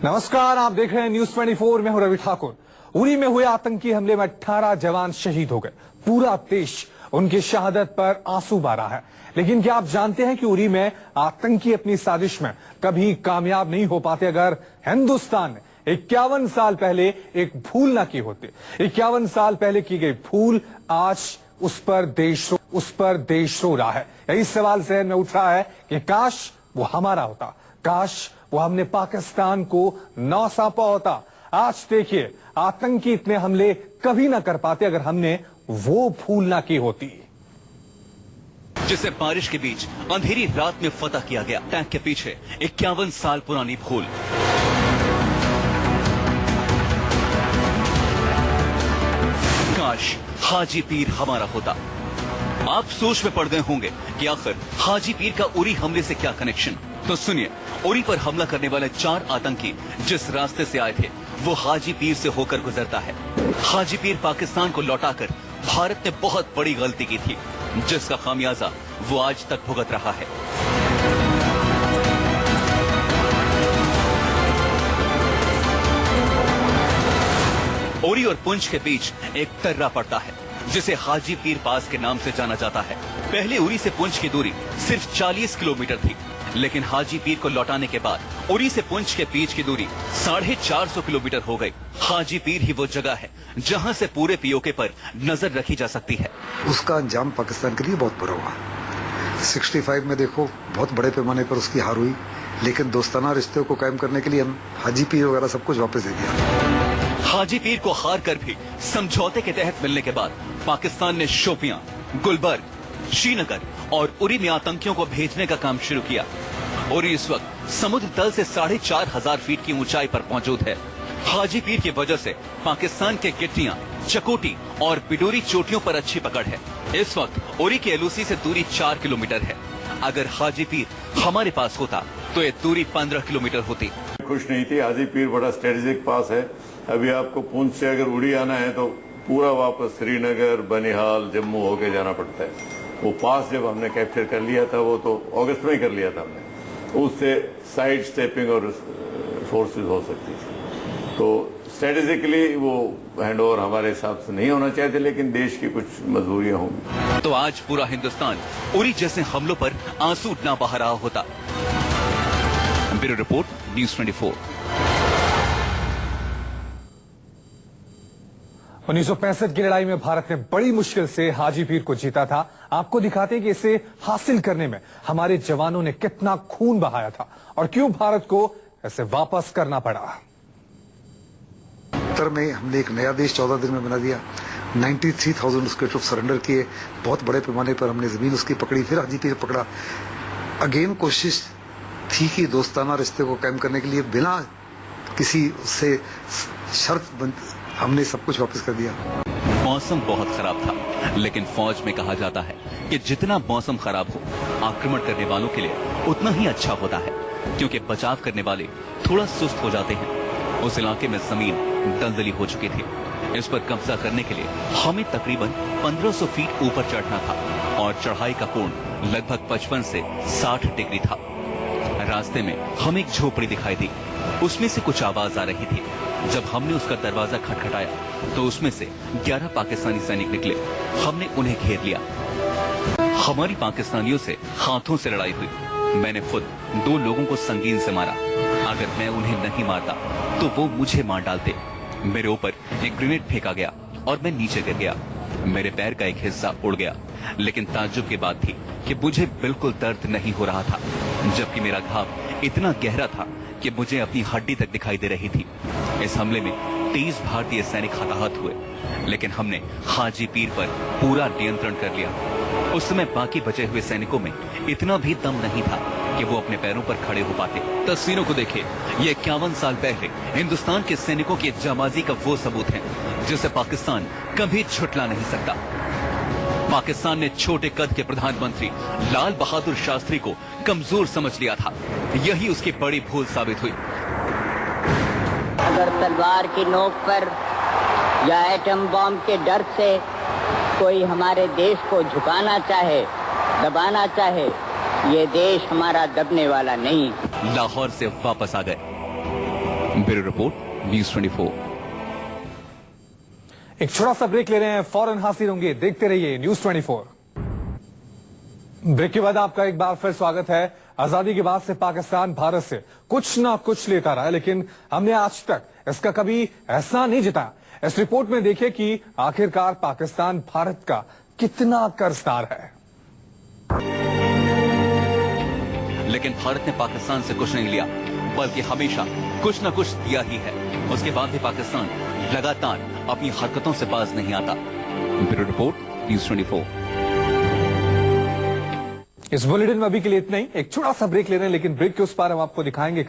नमस्कार, आप देख रहे हैं न्यूज 24। मैं हूं रवि ठाकुर। उरी में हुए आतंकी हमले में 18 जवान शहीद हो गए। पूरा देश उनकी शहादत पर आंसू बहा रहा है। लेकिन क्या आप जानते हैं कि उरी में आतंकी अपनी साजिश में कभी कामयाब नहीं हो पाते अगर हिंदुस्तान ने 51 साल पहले एक भूल ना की होती। 51 साल पहले की गई भूल आज उस पर देश रो रहा है। यही सवाल जहन में उठ रहा है कि काश वो हमारा होता, काश वो हमने पाकिस्तान को न सौंपा होता। आज देखिए, आतंकी इतने हमले कभी ना कर पाते अगर हमने वो भूल ना की होती। जिसे बारिश के बीच अंधेरी रात में फतह किया गया, टैंक के पीछे 51 साल पुरानी भूल। काश हाजी पीर हमारा होता। आप सोच में पड़ गए होंगे कि आखिर हाजी पीर का उरी हमले से क्या कनेक्शन। तो सुनिए, उरी पर हमला करने वाले 4 आतंकी जिस रास्ते से आए थे वो हाजी पीर से होकर गुजरता है। हाजी पीर पाकिस्तान को लौटाकर भारत ने बहुत बड़ी गलती की थी, जिसका खामियाजा वो आज तक भुगत रहा है। उरी और पुंछ के बीच एक तर्रा पड़ता है जिसे हाजी पीर पास के नाम से जाना जाता है। पहले उरी से पुंछ की दूरी सिर्फ 40 किलोमीटर थी, लेकिन हाजी पीर को लौटाने के बाद उरी से पुंछ के बीच की दूरी 450 किलोमीटर हो गई। हाजी पीर ही वो जगह है जहां से पूरे पीओके पर नजर रखी जा सकती है। उसका अंजाम पाकिस्तान के लिए बहुत बुरा हुआ। 65 में देखो, बहुत बड़े पैमाने पर उसकी हार हुई, लेकिन दोस्ताना रिश्ते को कायम करने के लिए हम हाजी पीर वगैरह सब कुछ वापस दे दिया। हाजी पीर को हार कर भी समझौते के तहत मिलने के बाद पाकिस्तान ने शोपियां, गुलबर्ग, श्रीनगर और उरी में आतंकियों को भेजने का काम शुरू किया। उरी इस वक्त समुद्र तल से 4500 फीट की ऊंचाई पर मौजूद है। हाजी पीर की वजह से पाकिस्तान के गिट्टियां, चकोटी और बिडोरी चोटियों पर अच्छी पकड़ है। इस वक्त उरी के एलओसी से दूरी 4 किलोमीटर है। अगर हाजी पीर हमारे पास होता तो ये दूरी 15 किलोमीटर होती। खुश नहीं थी। हाजी पीर बड़ा स्ट्रेटेजिक पास है। अभी आपको पुंछ से अगर उड़ी आना है तो पूरा वापस श्रीनगर, बनिहाल, जम्मू होके जाना पड़ता है। वो पास जब हमने कैप्चर कर लिया था, वो तो अगस्त में ही कर लिया था हमने, उससे साइड स्टेपिंग और फोर्सेस हो सकती थी। तो स्ट्रेटेजिकली वो हैंडओवर हमारे हिसाब से नहीं होना चाहिए थे, लेकिन देश की कुछ मजबूरियां होंगी। तो आज पूरा हिंदुस्तान उरी जैसे हमलों पर आंसू ना बहा रहा होता। Bureau report, news 24। 1965 की लड़ाई में भारत ने बड़ी मुश्किल से हाजी पीर को जीता था। आपको दिखाते हैं कि इसे हासिल करने में हमारे जवानों ने कितना खून बहाया था और क्यों भारत को इसे वापस करना पड़ा। उत्तर में हमने एक नया देश 14 दिन में बना दिया। 93,000 उसके ट्रुप सरेंडर किए। बहुत बड़े पैमाने पर हमने जमीन उसकी पकड़ी, फिर हाजी पीर पकड़ा। अगेन कोशिश थी कि दोस्ताना रिश्ते को कायम करने के लिए बिना किसी से शर्त हमने सब कुछ वापस कर दिया। मौसम बहुत खराब था, लेकिन फौज में कहा जाता है कि जितना मौसम खराब हो, आक्रमण करने वालों के लिए उतना ही अच्छा होता है, क्योंकि बचाव करने वाले थोड़ा सुस्त हो जाते हैं। उस इलाके में जमीन दलदली हो चुकी थी। इस पर कब्जा करने के लिए हमें तकरीबन 1500 फीट ऊपर चढ़ना था और चढ़ाई का कोण लगभग 55 से 60 डिग्री था। रास्ते में हमें एक झोपड़ी दिखाई दी। उसमें से कुछ आवाज आ रही थी। जब हमने उसका दरवाजा खटखटाया तो उसमें से 11 पाकिस्तानी सैनिक निकले। हमने उन्हें घेर लिया। हमारी पाकिस्तानियों से हाथों से लड़ाई हुई। मैंने खुद 2 लोगों को संगीन से मारा। अगर मैं उन्हें नहीं मारता तो वो मुझे मार डालते। मेरे ऊपर एक ग्रेनेड फेंका गया और मैं नीचे गिर गया। मेरे पैर का एक हिस्सा उड़ गया, लेकिन ताज्जुब की बात थी कि मुझे बिल्कुल दर्द नहीं हो रहा था, जबकि मेरा घाव इतना गहरा था कि मुझे अपनी हड्डी तक दिखाई दे रही थी। इस हमले में 30 भारतीय सैनिक हताहत हुए, लेकिन हमने हाजी पीर पर पूरा नियंत्रण कर लिया। उस समय बाकी बचे हुए सैनिकों में इतना भी दम नहीं था कि वो अपने पैरों पर खड़े हो पाते। तस्वीरों को देखिए, ये 51 साल पहले हिंदुस्तान के सैनिकों की जाबाजी का वो सबूत है जिसे पाकिस्तान कभी झुठला नहीं सकता। पाकिस्तान ने छोटे कद के प्रधानमंत्री लाल बहादुर शास्त्री को कमजोर समझ लिया था। यही उसकी बड़ी भूल साबित हुई। अगर तलवार की नोक पर या एटम बम के डर से कोई हमारे देश को झुकाना चाहे, दबाना चाहे, ये देश हमारा दबने वाला नहीं। लाहौर से वापस आ गए। Bureau report, news 24। एक छोटा सा ब्रेक ले रहे हैं, फौरन हाजिर होंगे, देखते रहिए न्यूज 24। ब्रेक के बाद आपका एक बार फिर स्वागत है। आजादी के बाद से पाकिस्तान भारत से कुछ ना कुछ लेता रहा है, लेकिन हमने आज तक इसका कभी एहसान नहीं जताया। इस रिपोर्ट में देखिए कि आखिरकार पाकिस्तान भारत का कितना कर्जदार है। लेकिन भारत ने पाकिस्तान से कुछ नहीं लिया, बल्कि हमेशा कुछ न कुछ दिया ही है। उसके बाद भी पाकिस्तान लगातार अपनी हरकतों से बाज नहीं आता। Bureau report, news 24। इस बुलेटिन में अभी के लिए इतना ही। एक छोटा सा ब्रेक ले रहे हैं, लेकिन ब्रेक के उस पार हम आपको दिखाएंगे